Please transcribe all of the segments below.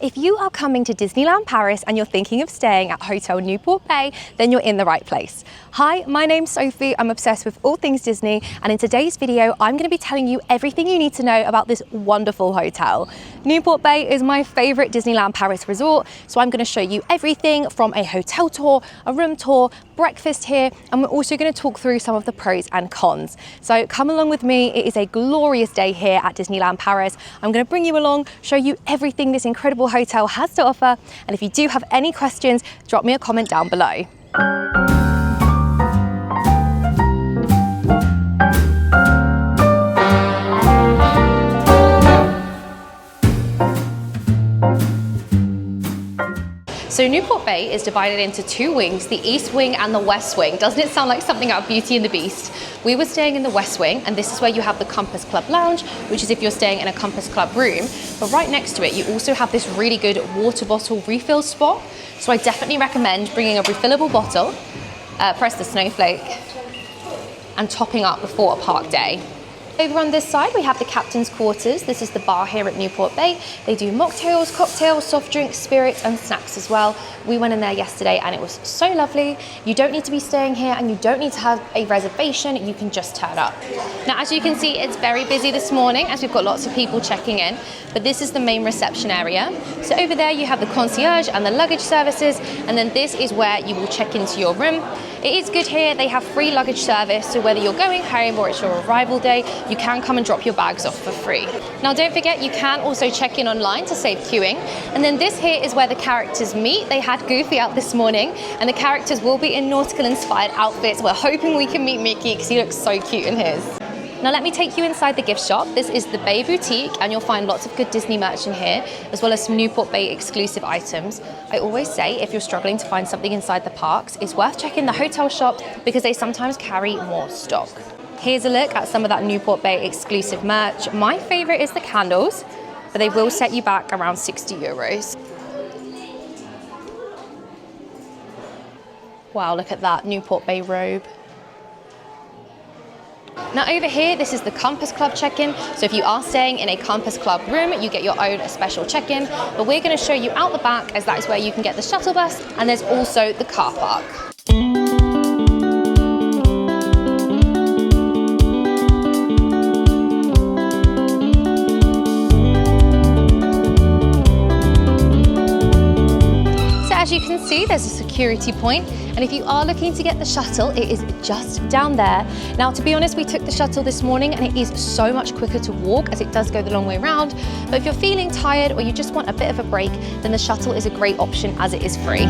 If you are coming to Disneyland Paris and you're thinking of staying at Hotel Newport Bay, then you're in the right place. Hi, my name's Sophie. I'm obsessed with all things Disney, and in today's video, I'm going to be telling you everything you need to know about this wonderful hotel. Newport Bay is my favorite Disneyland Paris resort, so I'm going to show you everything from a hotel tour, a room tour, breakfast here, and we're also going to talk through some of the pros and cons. So come along with me. It is a glorious day here at Disneyland Paris. I'm going to bring you along, show you everything this incredible hotel has to offer, and if you do have any questions, drop me a comment down below. So Newport Bay is divided into two wings, the East Wing and the West Wing. Doesn't it sound like something out of Beauty and the Beast? We were staying in the West Wing, and this is where you have the Compass Club Lounge, which is if you're staying in a Compass Club room. But right next to it, you also have this really good water bottle refill spot. So I definitely recommend bringing a refillable bottle, press the snowflake, and topping up before a park day. Over on this side, we have the captain's quarters. This is the bar here at Newport Bay. They do mocktails, cocktails, soft drinks, spirits, and snacks as well. We went in there yesterday and it was so lovely. You don't need to be staying here and you don't need to have a reservation. You can just turn up. Now, as you can see, it's very busy this morning as we've got lots of people checking in, but this is the main reception area. So over there, you have the concierge and the luggage services, and then this is where you will check into your room. It is good here, they have free luggage service, so whether you're going home or it's your arrival day, you can come and drop your bags off for free. Now don't forget, you can also check in online to save queuing. And then this here is where the characters meet. They had Goofy out this morning, and the characters will be in nautical inspired outfits. We're hoping we can meet Mickey because he looks so cute in his. Now let me take you inside the gift shop. This is the Bay Boutique, and you'll find lots of good Disney merch in here, as well as some Newport Bay exclusive items. I always say if you're struggling to find something inside the parks, it's worth checking the hotel shop because they sometimes carry more stock. Here's a look at some of that Newport Bay exclusive merch. My favorite is the candles, but they will set you back around 60 euros. Wow, look at that Newport Bay robe. Now over here, this is the Compass Club check-in. So if you are staying in a Compass Club room, you get your own special check-in. But we're going to show you out the back, as that is where you can get the shuttle bus, and there's also the car park. As you can see, there's a security point, and if you are looking to get the shuttle, it is just down there. Now, to be honest, we took the shuttle this morning and it is so much quicker to walk as it does go the long way round. But if you're feeling tired or you just want a bit of a break, then the shuttle is a great option as it is free.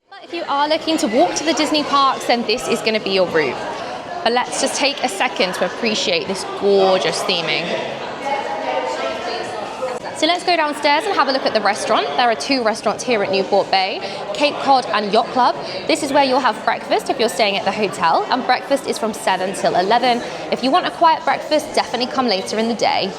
But if you are looking to walk to the Disney parks, then this is going to be your route. But let's just take a second to appreciate this gorgeous theming. So let's go downstairs and have a look at the restaurant. There are two restaurants here at Newport Bay, Cape Cod and Yacht Club. This is where you'll have breakfast if you're staying at the hotel, and breakfast is from 7 till 11. If you want a quiet breakfast, definitely come later in the day.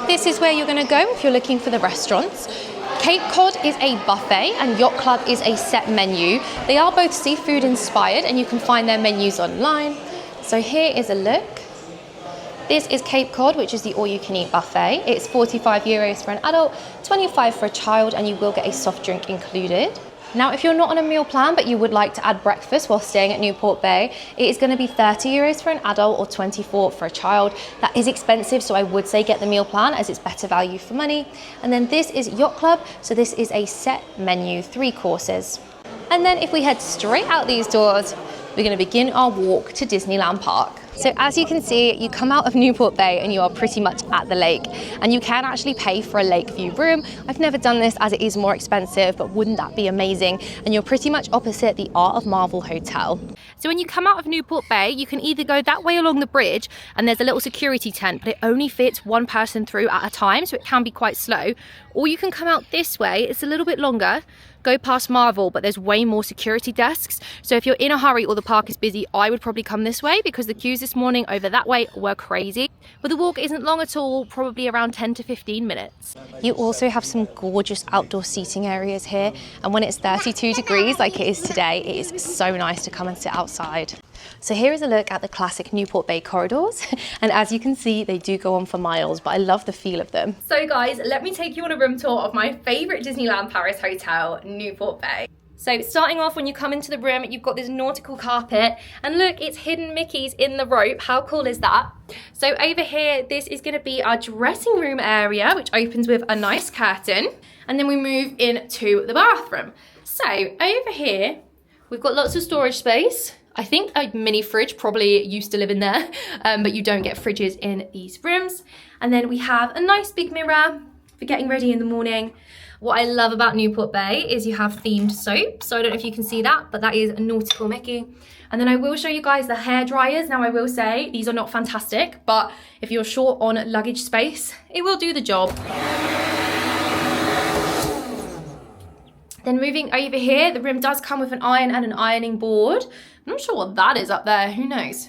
This is where you're going to go if you're looking for the restaurants. Cape Cod is a buffet and Yacht Club is a set menu. They are both seafood inspired, and you can find their menus online. So here is a look. This is Cape Cod, which is the all-you-can-eat buffet. It's 45 euros for an adult, 25 for a child, and you will get a soft drink included. Now, if you're not on a meal plan, but you would like to add breakfast while staying at Newport Bay, it is going to be 30 euros for an adult or 24 for a child. That is expensive, so I would say get the meal plan as it's better value for money. And then this is Yacht Club. So this is a set menu, 3 courses. And then if we head straight out these doors, we're going to begin our walk to Disneyland Park. So as you can see, you come out of Newport Bay and you are pretty much at the lake, and you can actually pay for a lake view room. I've never done this as it is more expensive, but wouldn't that be amazing? And you're pretty much opposite the Art of Marvel Hotel. So when you come out of Newport Bay, you can either go that way along the bridge and there's a little security tent, but it only fits one person through at a time, so it can be quite slow. Or you can come out this way, it's a little bit longer, go past Marvel, but there's way more security desks. So if you're in a hurry or the park is busy, I would probably come this way because the queues this morning over that way were crazy. But the walk isn't long at all, probably around 10 to 15 minutes. You also have some gorgeous outdoor seating areas here. And when it's 32 degrees like it is today, it is so nice to come and sit outside. So here is a look at the classic Newport Bay corridors. And as you can see, they do go on for miles, but I love the feel of them. So guys, let me take you on a room tour of my favorite Disneyland Paris hotel, Newport Bay. So starting off, when you come into the room, you've got this nautical carpet, and look, it's hidden Mickeys in the rope. How cool is that? So over here, this is gonna be our dressing room area, which opens with a nice curtain. And then we move into the bathroom. So over here, we've got lots of storage space. I think a mini fridge probably used to live in there, but you don't get fridges in these rooms. And then we have a nice big mirror for getting ready in the morning. What I love about Newport Bay is you have themed soap. So I don't know if you can see that, but that is a nautical Mickey. And then I will show you guys the hair dryers. Now I will say these are not fantastic, but if you're short on luggage space, it will do the job. Then moving over here, the room does come with an iron and an ironing board. I'm not sure what that is up there, who knows?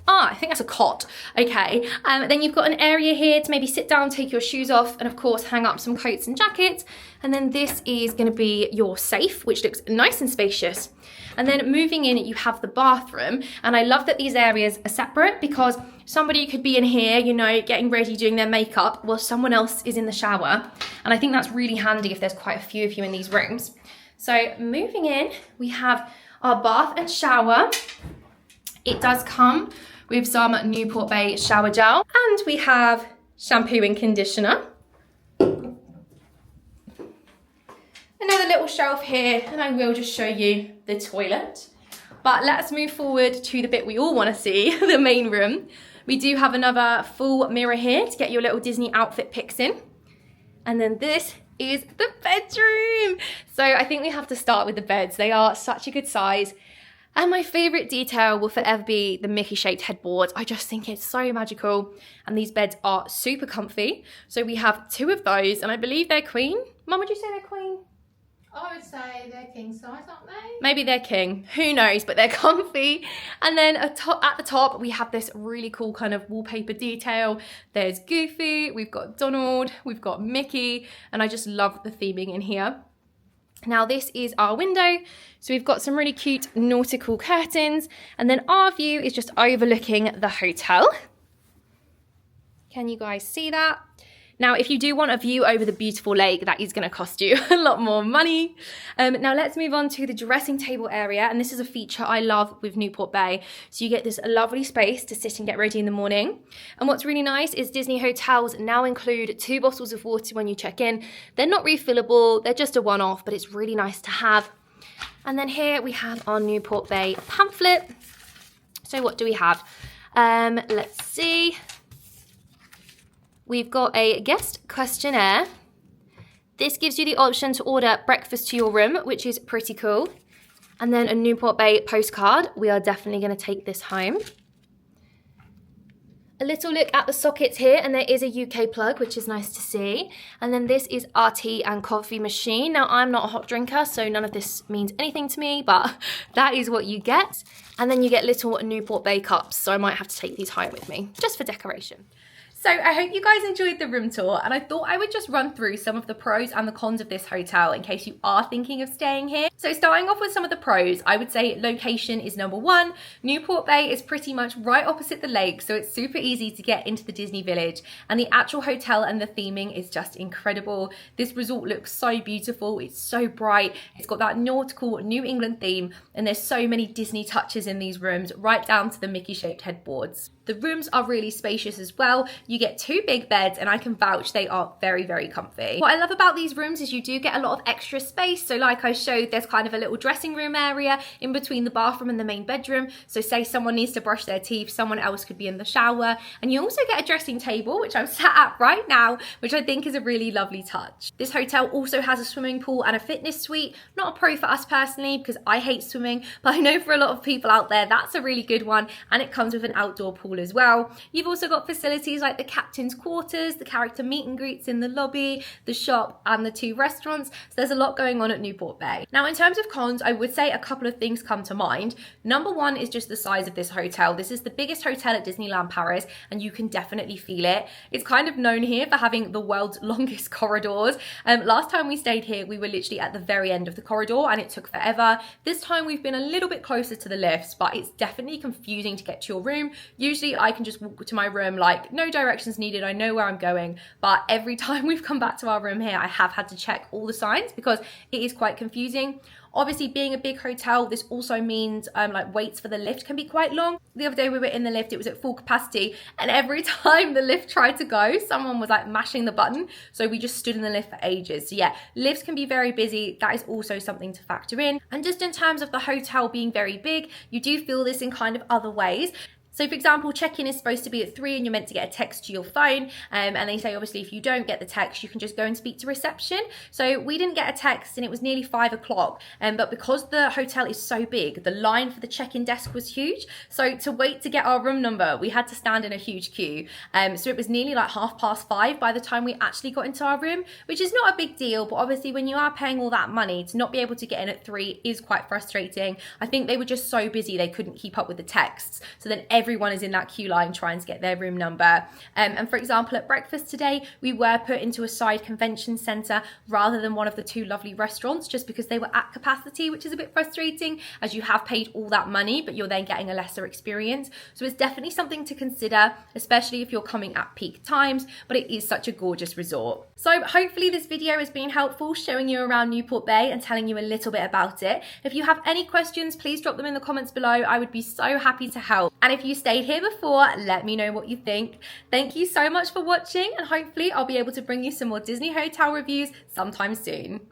Ah, I think that's a cot. Okay, then you've got an area here to maybe sit down, take your shoes off, and of course hang up some coats and jackets. And then this is gonna be your safe, which looks nice and spacious. And then moving in, you have the bathroom. And I love that these areas are separate because somebody could be in here, you know, getting ready, doing their makeup, while someone else is in the shower. And I think that's really handy if there's quite a few of you in these rooms. So moving in, we have our bath and shower. It does come with some Newport Bay shower gel, and we have shampoo and conditioner. Another little shelf here, and I will just show you the toilet. But let's move forward to the bit we all want to see, the main room. We do have another full mirror here to get your little Disney outfit pics in. And then this is the bedroom. So I think we have to start with the beds. They are such a good size. And my favorite detail will forever be the Mickey-shaped headboards. I just think it's so magical. And these beds are super comfy. So we have two of those, and I believe they're queen. Mum, would you say they're queen? I would say they're king size, aren't they? Maybe they're king, who knows, but they're comfy. And then at the top, we have this really cool kind of wallpaper detail. There's Goofy, we've got Donald, we've got Mickey, and I just love the theming in here. Now this is our window, so we've got some really cute nautical curtains, and then our view is just overlooking the hotel. Can you guys see that? Now, if you do want a view over the beautiful lake, that is going to cost you a lot more money. Now, let's move on to the dressing table area. And this is a feature I love with Newport Bay. So you get this lovely space to sit and get ready in the morning. And what's really nice is Disney hotels now include 2 bottles of water when you check in. They're not refillable. They're just a one-off, but it's really nice to have. And then here we have our Newport Bay pamphlet. So what do we have? Let's see. We've got a guest questionnaire. This gives you the option to order breakfast to your room, which is pretty cool. And then a Newport Bay postcard. We are definitely going to take this home. A little look at the sockets here, and there is a UK plug, which is nice to see. And then this is our tea and coffee machine. Now, I'm not a hot drinker, so none of this means anything to me, but that is what you get. And then you get little Newport Bay cups, so I might have to take these home with me, just for decoration. So I hope you guys enjoyed the room tour, and I thought I would just run through some of the pros and the cons of this hotel in case you are thinking of staying here. So starting off with some of the pros, I would say location is number one. Newport Bay is pretty much right opposite the lake, so it's super easy to get into the Disney Village, and the actual hotel and the theming is just incredible. This resort looks so beautiful, it's so bright, it's got that nautical New England theme, and there's so many Disney touches in these rooms, right down to the Mickey-shaped headboards. The rooms are really spacious as well. You get 2 big beds, and I can vouch they are very, very comfy. What I love about these rooms is you do get a lot of extra space. So like I showed, there's kind of a little dressing room area in between the bathroom and the main bedroom. So say someone needs to brush their teeth, someone else could be in the shower. And you also get a dressing table, which I'm sat at right now, which I think is a really lovely touch. This hotel also has a swimming pool and a fitness suite. Not a pro for us personally, because I hate swimming, but I know for a lot of people out there, that's a really good one. And it comes with an outdoor pool comfortable as well. You've also got facilities like the captain's quarters, the character meet and greets in the lobby, the shop, and the 2 restaurants. So there's a lot going on at Newport Bay. Now, in terms of cons, I would say a couple of things come to mind. Number one is just the size of this hotel. This is the biggest hotel at Disneyland Paris, and you can definitely feel it. It's kind of known here for having the world's longest corridors. Last time we stayed here, we were literally at the very end of the corridor, and it took forever. This time we've been a little bit closer to the lifts, but it's definitely confusing to get to your room. Usually I can just walk to my room, like no directions needed, I know where I'm going. But every time we've come back to our room here, I have had to check all the signs because it is quite confusing. Obviously, being a big hotel, this also means like waits for the lift can be quite long. The other day we were in the lift, it was at full capacity, and every time the lift tried to go, someone was like mashing the button. So we just stood in the lift for ages. So yeah, lifts can be very busy. That is also something to factor in. And just in terms of the hotel being very big, you do feel this in kind of other ways. So for example, check-in is supposed to be at 3 and you're meant to get a text to your phone. And they say, obviously, if you don't get the text, you can just go and speak to reception. So we didn't get a text and it was nearly 5 o'clock. But because the hotel is so big, the line for the check-in desk was huge. So to wait to get our room number, we had to stand in a huge queue. So it was nearly like 5:30 by the time we actually got into our room, which is not a big deal. But obviously when you are paying all that money, to not be able to get in at 3 is quite frustrating. I think they were just so busy, they couldn't keep up with the texts. So then everyone is in that queue line trying to get their room number. And for example, at breakfast today, we were put into a side convention center rather than one of the 2 lovely restaurants, just because they were at capacity, which is a bit frustrating as you have paid all that money, but you're then getting a lesser experience. So it's definitely something to consider, especially if you're coming at peak times, but it is such a gorgeous resort. So hopefully this video has been helpful, showing you around Newport Bay and telling you a little bit about it. If you have any questions, please drop them in the comments below. I would be so happy to help. And if you stayed here before, let me know what you think. Thank you so much for watching, and hopefully I'll be able to bring you some more Disney hotel reviews sometime soon.